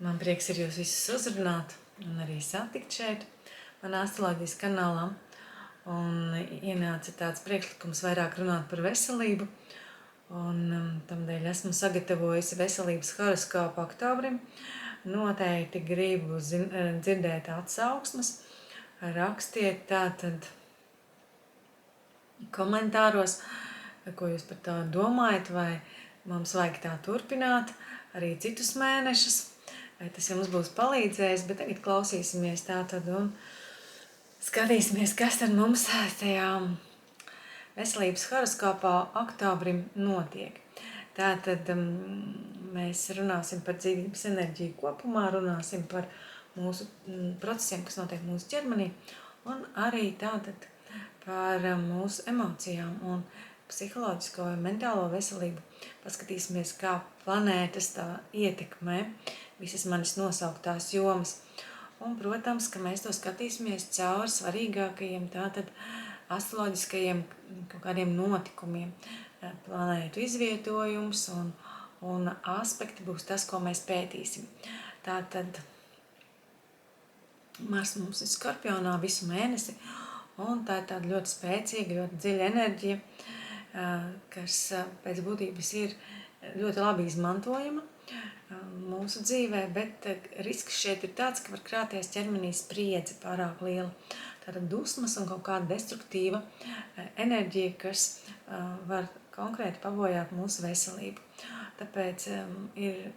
Man prieks ir jūs visus uzrunāt un arī satikt šeit, manā astroloģijas kanālā. Un ienāca tāds priekšlikums vairāk runāt par veselību. Un tamdēļ esmu sagatavojusi veselības horoskopu oktobrim. Noteikti gribu dzirdēt atsauksmes. Rakstiet tātad komentāros, ko jūs par to domājat, vai mums vajag tā turpināt arī citus mēnešus, vai tas jums būs palīdzējis, bet tagad klausīsimies tātad un skatīsimies, kas tad mums tajā veselības horoskopā oktobrim notiek. Tātad mēs runāsim par dzīvības enerģiju kopumā, runāsim par mūsu procesiem, kas notiek mūsu ķermenī, un arī tātad par mūsu emocijām un psiholoģisko un mentālo veselību. Paskatīsimies, kā planētas tā ietekmē visas manis nosauktās jomas. Un, protams, ka mēs to skatīsimies caur svarīgākajiem tātad astroloģiskajiem kaut kādiem notikumiem. Planētu izvietojums un aspekti būs tas, ko mēs pētīsim. Tātad Mars mums ir Skorpionā visu mēnesi, un tā ir tāda ļoti spēcīga, ļoti dziļa enerģija, kas pēc būtības ir ļoti labi izmantojama mūsu dzīvē, bet risks šeit ir tāds, ka var krāties ķermenī spriedze pārāk liela. Tātad dusmas un kaut kāda destruktīva enerģija, kas var konkrēti pabojāt mūsu veselību. Tāpēc ir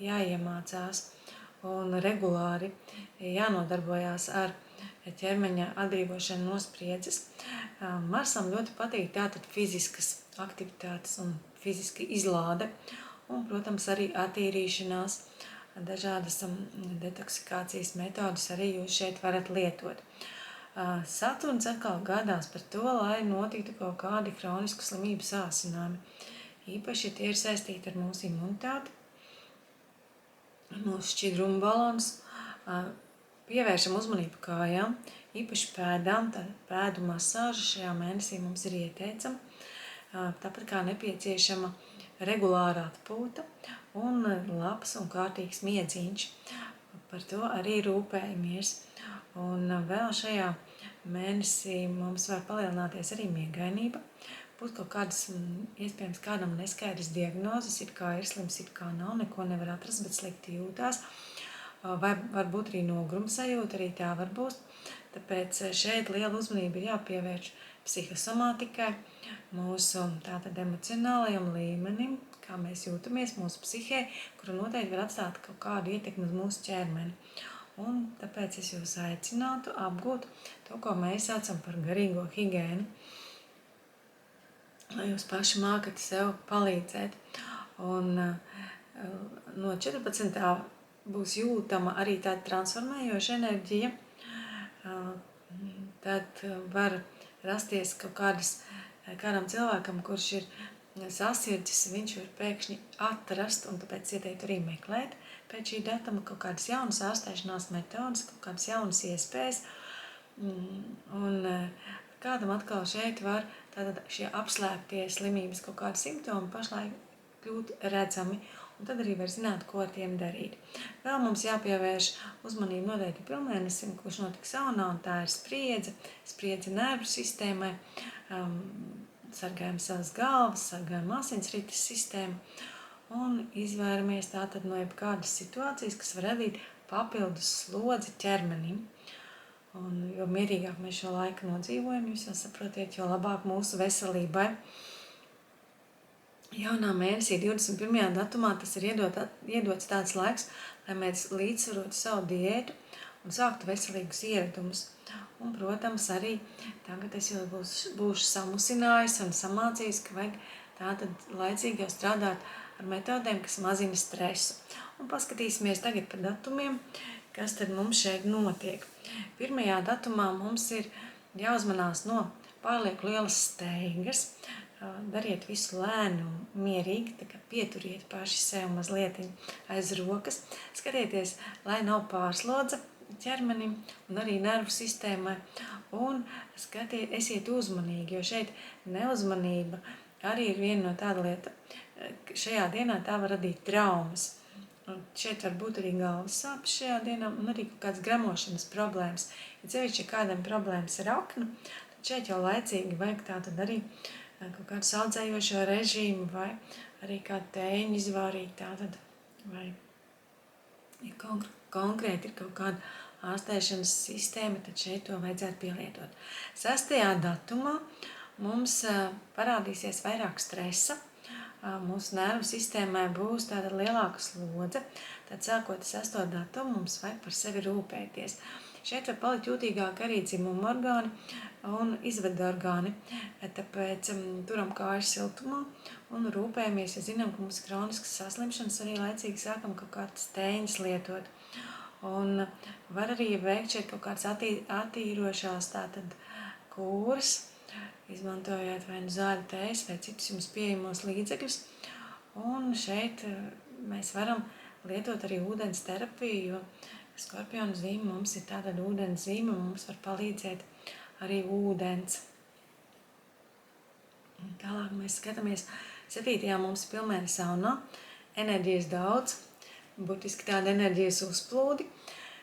jāiemācās un regulāri jānodarbojās ar ķermeņa atbrīvošanu no spriedzes. Marsam ļoti patīk tātad fiziskas aktivitātes un fiziska izlāde un, protams, arī attīrīšanās, dažādas detoksikācijas metodas arī jūs šeit varat lietot. Saturns atkal gādās par to, lai notiktu kaut kādi hronisku slimību sāsinājumi. Īpaši tie ir saistīti ar mūsu imunitāti, mūsu šķidrumu balansu, pievēršam uzmanību kājām, īpaši pēdām, tad pēdu masāža šajā mēnesī mums ir ieteicama, tāpat kā nepieciešama regulāra atpūta un labs un kārtīgs miedziņš. Par to arī rūpējamies. Un vēl šajā mēnesī mums var palielināties arī miegainība. Būs kaut kādas, iespējams, kādam neskaidras diagnozes, it kā ir slims, it kā nav, neko nevar atrast, bet slikti jūtās. Vai varbūt arī noguruma sajūta, arī tā var būt. Tāpēc šeit liela uzmanība ir jāpievērš psihosomātikai, mūsu tātad emocionālajam līmenim, kā mēs jūtamies mūsu psihē, kura noteikti var atstāt kaut kādu ietekmi uz mūsu ķermeni. Un tāpēc es jūs aicinātu apgūt to, ko mēs saucam par garīgo higiēnu, lai jūs paši mākat sev palīdzēt. Un no 14. būs jūtama arī tāda transformējoša enerģija, tad var rasties kaut kādam cilvēkam, kurš ir sasirdzis, viņš var pēkšņi atrast, un tāpēc ieteiktu arī meklēt pēc šī datuma kaut kādas jaunas ārstēšanās metodas, kaut kādas jaunas iespējas, un kādam atkal šeit var tātad šie apslēptie slimības kaut kādi simptomi pašlaik kļūt redzami, un tad arī var zināt, ko ar tiem darīt. Vēl mums jāpievērš uzmanību noteikti pilnmēnesim, kurš notiks saunā, un tā ir spriedze nervu sistēmai, sargājam savas galvas, sargājam asinsrites sistēmu, un izvairamies tātad no jebkādas situācijas, kas var radīt papildus slodzi ķermenim. Un jo mierīgāk mēs šo laiku nodzīvojam, jūs jau saprotiet, jo labāk mūsu veselībai. Jaunā mēnesī 21. datumā tas ir iedots tāds laiks, lai mēs līdzsvarotu savu diētu un sāktu veselīgus ieradumus. Un, protams, arī tagad es jau būšu samusinājis un samācījis, ka vajag tātad laicīgi jau strādāt ar metodēm, kas mazina stresu. Un paskatīsimies tagad par datumiem, kas tad mums šeit notiek. 1. datumā mums ir jāuzmanās no pārlieku lielas steigas. Dariet visu lēnu un mierīgi, tā kā pieturiet paši sev mazliet aiz rokas. Skatieties, lai nav pārslodze ķermenim un arī nervu sistēmai. Un esiet uzmanīgi, jo šeit neuzmanība arī ir viena no tāda lieta. Šajā dienā tā var radīt traumas. Un šeit var būt arī galvas sāpes šajā dienā un arī kaut kādas gremošanas problēmas. Ja sevišķi, ja kādam problēmas ar aknu, tad šeit jau laicīgi vajag tātad arī kaut kādu saudzējošo režīmu vai arī kādu tēņu izvārīt tātad. Vai ja konkrēti ir kaut kāda ārstēšanas sistēma, tad šeit to vajadzētu pielietot. 6. datumā mums parādīsies vairāk stresa. Mūsu nervu sistēmai būs tāda lielāka slodze, tad sākot 6. datumu mums vajag par sevi rūpēties. Šeit var palikt jūtīgāk arī dzimuma orgāni un izvedu orgāni, tāpēc turam kājas siltumā un rūpējamies, ja zinām, ka mums ir kroniskas saslimšanas, arī laicīgi sākam kaut kādas tēņas lietot. Un var arī veikt šeit kaut kādas attīrošās tātad kūras, izmantojot vai nu zāļu tējas vai citus jums pieejamos līdzekļus. Un šeit mēs varam lietot arī ūdens terapiju, jo Skorpiona zīme mums ir tāda ūdens zīme, un mums var palīdzēt arī ūdens. Tālāk mēs skatāmies 7. mums ir pilnmēne saunā, enerģijas daudz, būtiski tāda enerģijas uzplūdi,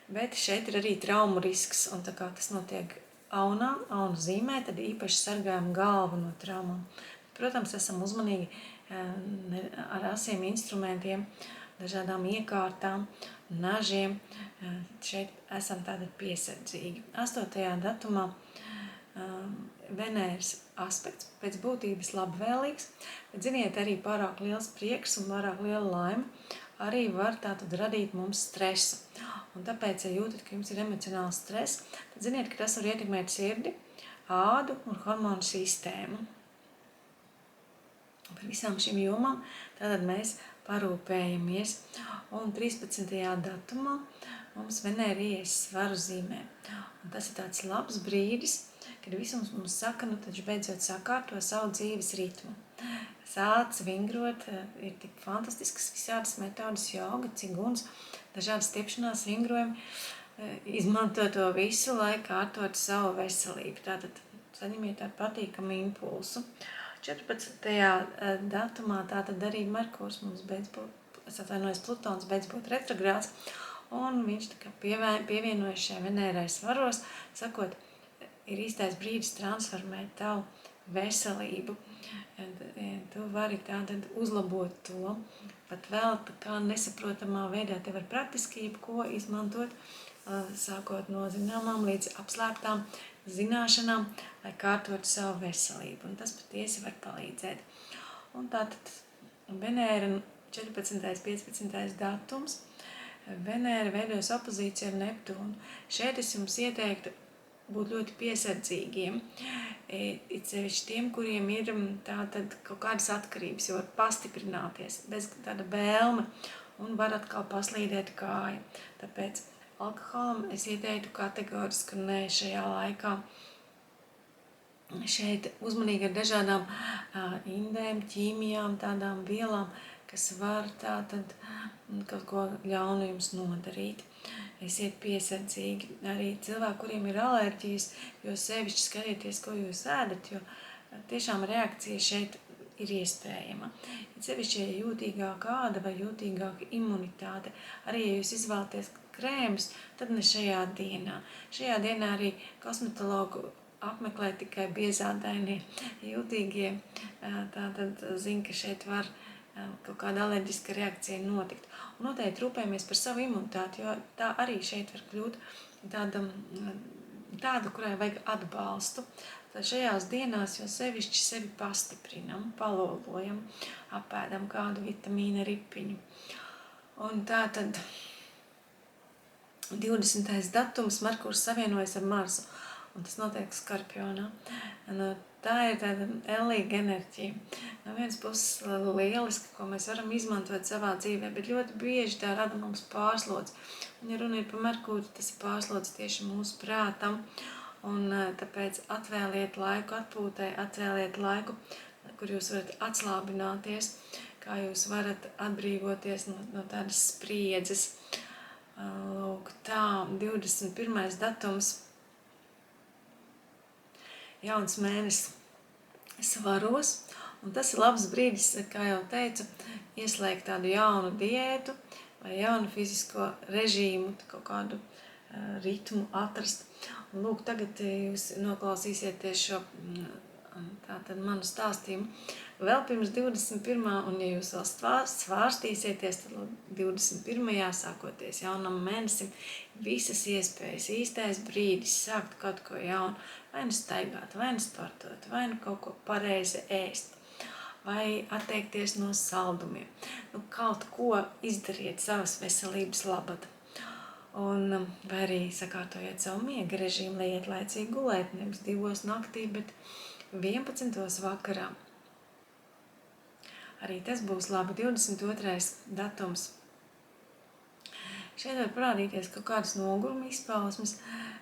bet šeit ir arī traumu risks, un tā kā tas notiek aunu zīmē, tad īpaši sargājam galvu no traumām. Protams, esam uzmanīgi ar asiem instrumentiem, dažādām iekārtām, nažiem. Šeit esam tādi piesardzīgi. 8. datumā Venēras aspekts pēc būtības labvēlīgs, bet ziniet, arī pārāk liels prieks un pārāk liela laime arī var tātad radīt mums stresu. Un tāpēc, ja jūtat, ka jums ir emocionāls stress, tad ziniet, ka tas var ietekmēt sirdi, ādu un hormonu sistēmu. Par visām šīm jomām tātad mēs parūpējamies. Un 13. datumā mums Venēra ies svaru zīmē. Un tas ir tāds labs brīdis, kad visums mums saka, nu taču beidzot sakārto savu dzīves ritmu. Sāc vingrot, ir tik fantastiskas visādas metodas, joga, ciguns, dažādas stiepšanās vingrojumi. Izmanto to visu, lai kārtot savu veselību. Tātad saņemiet tādu patīkamu impulsu. 14. datumā tātad arī Merkurs mums Plutons beidz būt retrogrāds, un viņš tā kā pievienojas šai Venērai svaros, sakot, ir īstais brīdis transformēt tavu veselību. Tu vari tātad uzlabot to, pat vēl tā kā nesaprotamā veidā. Tev ar praktiskību, ko izmantot, sākot no zināmām līdz apslēptām zināšanām, lai kārtotu savu veselību. Un tas patiesi var palīdzēt. Un tātad Venēra 14. 15. datums. Venēra veidojas opozīcija ar Neptūnu. Šeit es jums ieteiktu būt ļoti piesardzīgiem, it sevišķi tiem, kuriem ir tātad kaut kādas atkarības, jo var pastiprināties bez tāda vēlme un var atkal paslīdēt kāja. Tāpēc alkoholam es ieteiktu kategoriski nē šajā laikā. Šeit uzmanīgi ar dažādām indēm, ķīmijām, tādām vielām, kas var tātad kaut ko ļaunu jums nodarīt. Esiet piesardzīgi. Arī cilvēki, kuriem ir alerģijas, jo sevišķi skatieties, ko jūs ēdat, jo tiešām reakcija šeit ir iespējama. Sevišķi, ja jūtīgāka āda vai jūtīgāka imunitāte, arī ja jūs izvēlaties krēmus, tad ne šajā dienā. Šajā dienā arī kosmetologu apmeklē tikai biezādainie jūtīgie, tātad zina, ka šeit var kaut kāda alerģiska reakcija notikt. Un noteikti rūpējamies par savu imunitāti, jo tā arī šeit var kļūt tāda, kurai vajag atbalstu. Tad šajās dienās jau sevišķi sevi pastiprinam, palolojam, apēdam kādu vitamīna ripiņu. Un tātad 20. datums Merkurs savienojas ar Marsu, un tas notiek Skorpionā. Tā ir tāda ellīga enerģija. No vienas puses lieliski, ko mēs varam izmantot savā dzīvē, bet ļoti bieži tā rada mums pārslodzi. Un ja runa ir par Merkūru, tas ir pārslodzi tieši mūsu prātam. Un tāpēc atvēliet laiku atpūtai, atvēliet laiku, kur jūs varat atslābināties, kā jūs varat atbrīvoties no tādas spriedzes. Lūk, tā, 21. datums. Jauns mēnesis svaros, un tas ir labs brīdis, kā jau teicu, ieslēgt tādu jaunu diētu, vai jaunu fizisko režīmu, kaut kādu ritmu atrast. Un lūk, tagad jūs noklausīsieties šo tātad manu stāstījumu vēl pirms 21. un ja jūs vēl svārstīsieties, tad 21. sākoties jaunam mēnesim, visas iespējas, īstais brīdis sākt kaut ko jaunu, vai nu staigāt, vai nu sportot, vai nu kaut ko pareizi ēst, vai atteikties no saldumiem. Nu, kaut ko izdariet savas veselības labad. Un vai arī sakārtojiet savu miega režīmu, lai iet laicīgi gulēt, nevis 2 naktī, bet 11. vakarā. Arī tas būs labi. 22. datums. Šeit var parādīties kaut kādas noguruma izpausmes,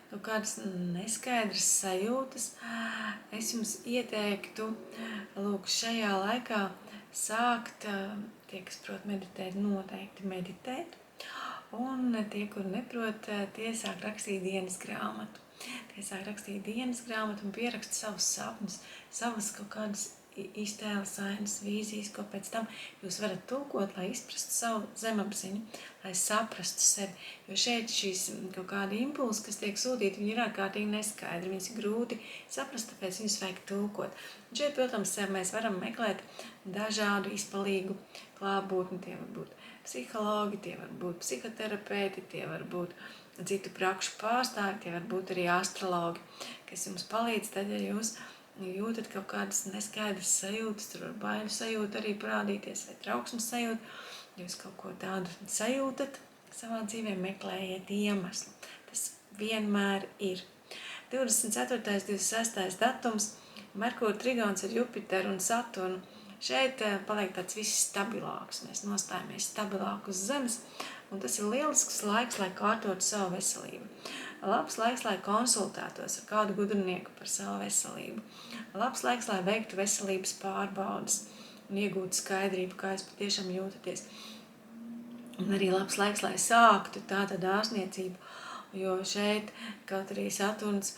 kaut kādas neskaidras sajūtas. Es jums ieteiktu, lūk, šajā laikā sākt, tie, kas prot meditēt, noteikti meditēt. Un tie, kur neprot, tie sāk rakstīt dienas grāmatu. Tie sāk rakstīt dienas grāmatu un pierakst savus sapņus, savas kaut kādas iztēles, ainas, vīzijas, ko pēc tam jūs varat tulkot, lai izprastu savu zemapziņu, lai saprastu sevi. Jo šeit šīs kaut kādi impulsi, kas tiek sūtīti, viņi ir ārkārtīgi neskaidri, viņas ir grūti saprast, tāpēc viņus vajag tulkot. Un šeit, protams, mēs varam meklēt dažādu izpalīgu klātbūtni, tie var būt psihologi, tie var būt psihoterapeiti, tie var būt citu prakšu pārstāvji, tie var būt arī astrologi, kas jums palīdz tad, ja jūs jūtat kaut kādas neskaidras sajūtas, tur var baiļu sajūta arī parādīties, vai trauksmes sajūta, jūs kaut ko tādu sajūtat savā dzīvē, meklējiet iemeslu. Tas vienmēr ir. 24. 26. datums, Merkūra trigons ar Jupiteru un Saturnu. Šeit paliek tāds viss stabilāks, mēs nostājamies stabilāk uz zemes, un tas ir lielisks laiks, lai kārtotu savu veselību. Labs laiks, lai konsultētos ar kādu gudrnieku par savu veselību. Labs laiks, lai veiktu veselības pārbaudas un iegūtu skaidrību, kā jūs patiešām jūtaties. Un arī labs laiks, lai sāktu tātad ārstniecību, jo šeit, kaut arī Saturns,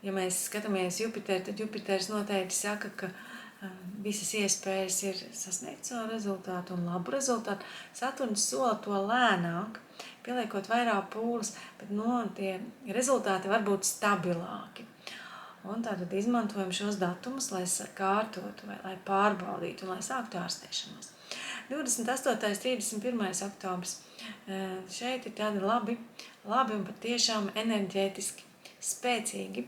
ja mēs skatāmies Jupiteru, tad Jupiters noteikti saka, ka visas iespējas ir sasniegt savu rezultātu un labu rezultātu. Saturns sola to lēnāk, pieliekot vairāk pūles, bet tie rezultāti var būt stabilāki. Un tātad izmantojam šos datumus, lai kārtotu vai lai pārbaudītu un lai sāktu ārstēšanos. 28. 31. oktobrs. Šeit ir tādi labi un patiešām enerģētiski spēcīgi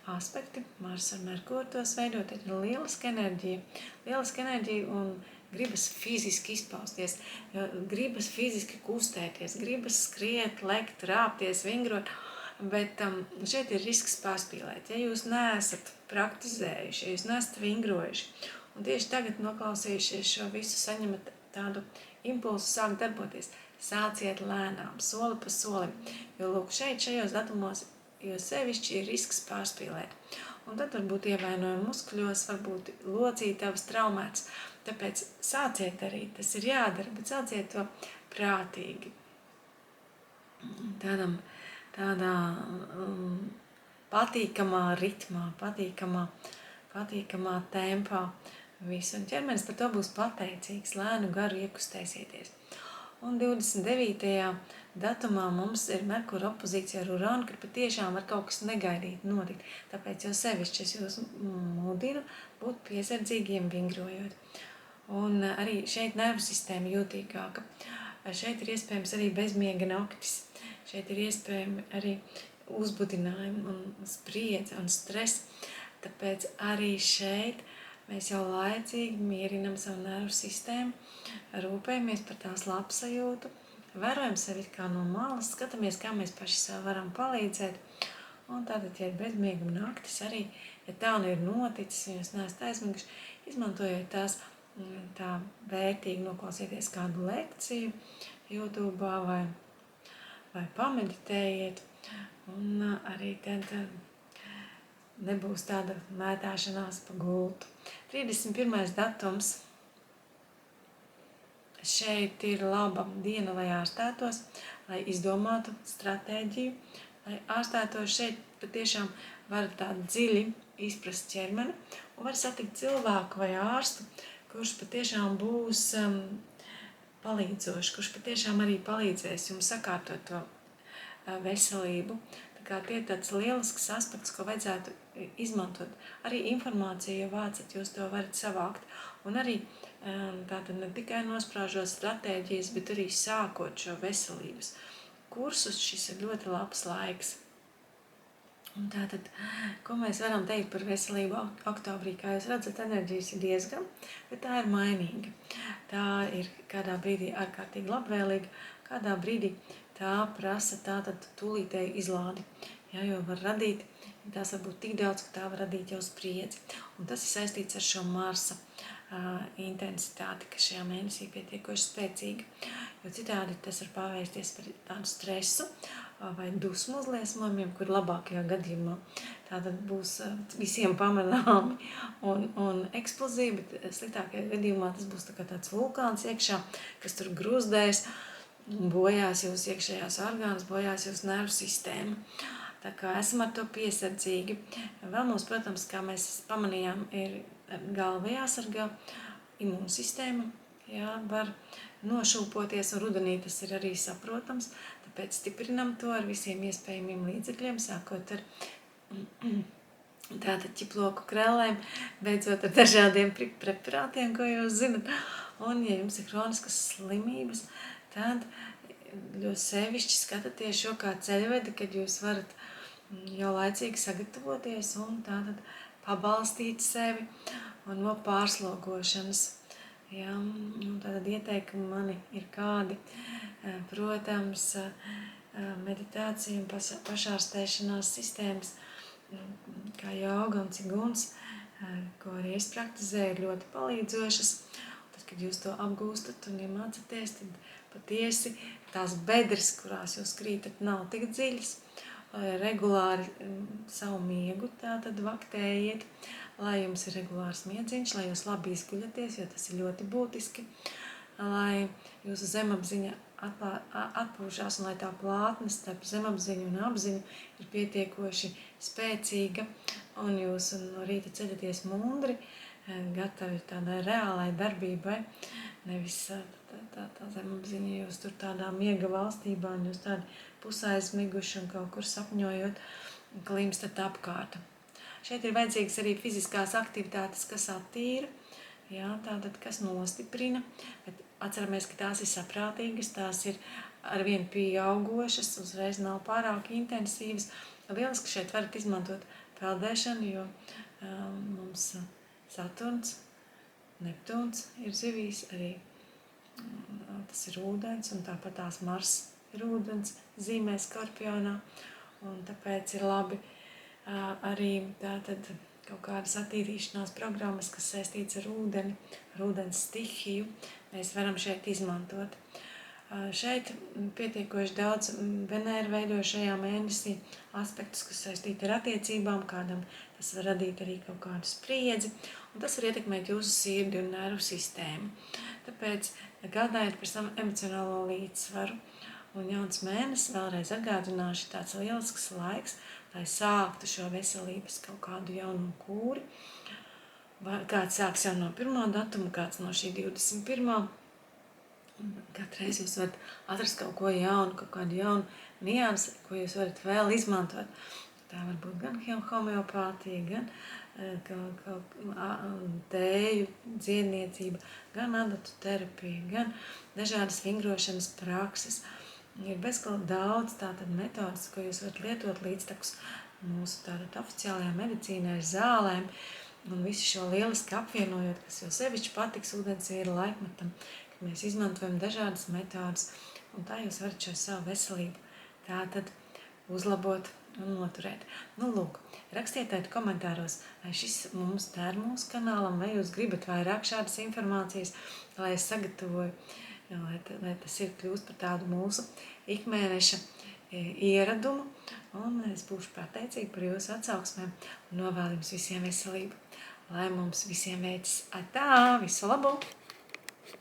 aspekti. Mars ar Merkūru tos veidot, ir lieliska enerģija un gribas fiziski izpausties, gribas fiziski kustēties, gribas skriet, lekt, rāpties, vingrot, bet šeit ir risks pārspīlēt. Ja jūs neesat praktizējuši, ja jūs neesat vingrojuši, un tieši tagad noklausījušies šo visu, saņemat tādu impulsu sākt darboties, sāciet lēnām, soli pa solim, jo lūk šajos datumos jo sevišķi ir risks pārspīlēt. Un tad varbūt ievainojumi muskuļos, varbūt locītavas traumēts. Tāpēc sāciet darīt, tas ir jādara, bet sāciet to prātīgi. Tādā patīkamā ritmā, patīkamā tempā visu. Un ķermenis par to būs pateicīgs, lēnu garu iekustēsieties. Un 29. datumā mums ir Merkura opozīcija ar Urānu, kad patiešām var kaut kas negaidīt notikt. Tāpēc jau sevišķi es jūs mudinu būt piesardzīgiem vingrojot. Un arī šeit nervu sistēma jūtīgāka. Šeit ir iespējams arī bezmiega naktis. Šeit ir iespējami arī uzbudinājumi un spriedze un stress. Tāpēc arī šeit mēs jau laicīgi mierinam savu nervu sistēmu, rūpējamies par tās labsajūtu, vērojam sevi kā no malas, skatāmies, kā mēs paši sev varam palīdzēt. Un tātad, ja ir bezmieguma naktis arī, ja tā nu ir noticis, ja jūs neesat aizmiguši, izmantojiet tās tā vērtīgi noklausieties kādu lekciju YouTube vai pameditējiet. Un arī tad nebūs tāda mētāšanās pa gultu. 31. datums. Šeit ir laba diena, lai ārstētos, lai izdomātu stratēģiju, lai ārstētos. Šeit patiešām var tā dziļi izprast ķermeni un var satikt cilvēku vai ārstu, kurš patiešām būs palīdzošs, kurš patiešām arī palīdzēs jums sakārtot to veselību. Tā kā tie ir tāds lielisks aspekts, ko vajadzētu izmantot. Arī informāciju, ja vācat, jūs to varat savākt. Un arī tātad ne tikai nospraužot stratēģijas, bet arī sākot šo veselības kursus, šis ir ļoti labs laiks. Un tātad, ko mēs varam teikt par veselību oktobrī? Kā jūs redzat, enerģijas ir diezgan, bet tā ir mainīga. Tā ir kādā brīdī ārkārtīgi labvēlīga, kādā brīdī tā prasa tātad tūlītēju izlādi. Ja, jo var radīt, tās var būt tik daudz, ka tā var radīt jau spriedzi. Un tas ir saistīts ar šo Marsa intensitāti, kas šajā mēnesī pietiekoši spēcīga. Jo citādi tas var pāvērsties par tādu stresu vai dusmu uzliesmojumiem, kur labākajā gadījumā tātad būs visiem pamanāmi un eksplozīvi, bet sliktākajā gadījumā tas būs tāds vulkāns iekšā, kas tur grūzdēs, bojās jūs iekšējās orgānus, bojās jūs nervu sistēmu. Tā kā esam ar to piesardzīgi. Vēl mums, protams, kā mēs pamanījām, ir galva jāsargā, imūnsistēma, jā, var nošūpoties, un rudenī tas ir arī saprotams, tāpēc stiprinam to ar visiem iespējamiem līdzekļiem, sākot ar tātad ķiploku krēlēm, beidzot ar dažādiem preparātiem, ko jūs zinat. Un, ja jums ir hroniskas slimības, tad ļoti sevišķi skatāties šo kā ceļvedi, kad jūs varat jau laicīgi sagatavoties un tātad pabalstīt sevi un no pārslogošanas. Ja, tātad ieteikumi mani ir kādi, protams, meditācija un pašārstēšanās sistēmas, kā joga un ciguns, ko arī es praktizēju, ir ļoti palīdzošas. Tad, kad jūs to apgūstat un iemācaties, tad patiesi tās bedres, kurās jūs krītat, nav tik dziļas. Regulāri savu miegu tātad vaktējiet, lai jums ir regulārs miedziņš, lai jūs labi izguļaties, jo tas ir ļoti būtiski, lai jūsu zemapziņa atpūšās un lai tā plātne starp zemapziņu un apziņu ir pietiekoši spēcīga un jūs no rīta ceļaties mundri, gatavi tādai reālai darbībai, nevis tā zemapziņa jūs tur tādā miega valstībā un jūs tādi pusaizmiguši un kaut kur sapņojot, klimstat apkārt. Šeit ir vajadzīgas arī fiziskās aktivitātes, kas attīra, jā, tātad, kas nostiprina, bet atceramies, ka tās ir saprātīgas, tās ir arvien pieaugošas, uzreiz nav pārāk intensīvas. Lieliski šeit varat izmantot peldēšanu, jo mums Saturns, Neptūns ir zivīs, arī tas ir ūdens, un tāpat tās Mars ir ūdens zīmē Skorpionā, un tāpēc ir labi arī tātad kaut kādas attīrīšanās programmas, kas saistīts ar ūdeni, ar ūdens stihiju, mēs varam šeit izmantot. Šeit pietiekoši daudz Venēra veido šajā mēnesī aspektus, kas saistīti ar attiecībām, kādam tas var radīt arī kaut kādu spriedzi, un tas var ietekmēt jūsu sirdi un nervu sistēmu. Tāpēc gādājiet par savu emocionālo līdzsvaru. Un jauns mēnesis, vēlreiz atgādināšu, tāds lielisks laiks, lai sāktu šo veselības kaut kādu jaunu kūri. Kāds sāks jau no 1. datuma, kāds no šī 21. Katreiz jūs varat atrast kaut ko jaunu, kaut kādu jaunu niansi, ko jūs varat vēl izmantot. Tā var būt gan homeopātija, gan tēju dziedniecība, gan adatu terapija, gan dažādas vingrošanas prakses. Ir bezgalīgi daudz tātad metodas, ko jūs varat lietot līdztekus mūsu tātad oficiālajā medicīnai, zālēm, un visu šo lieliski apvienojot, kas jau sevišķi patiks ūdensvīra laikmetam, ka mēs izmantojam dažādas metodas, un tā jūs varat šo savu veselību tātad uzlabot un noturēt. Lūk, rakstiet komentāros, vai šis mums der mūsu kanālam, vai jūs gribat vairāk šādas informācijas, lai es sagatavoju, lai tas ir kļūst par tādu mūsu ikmēneša ieradumu, un es būšu pateicīga par jūsu atsauksmēm un novēlu jums visiem veselību. Lai mums visiem veicas atā, visu labu!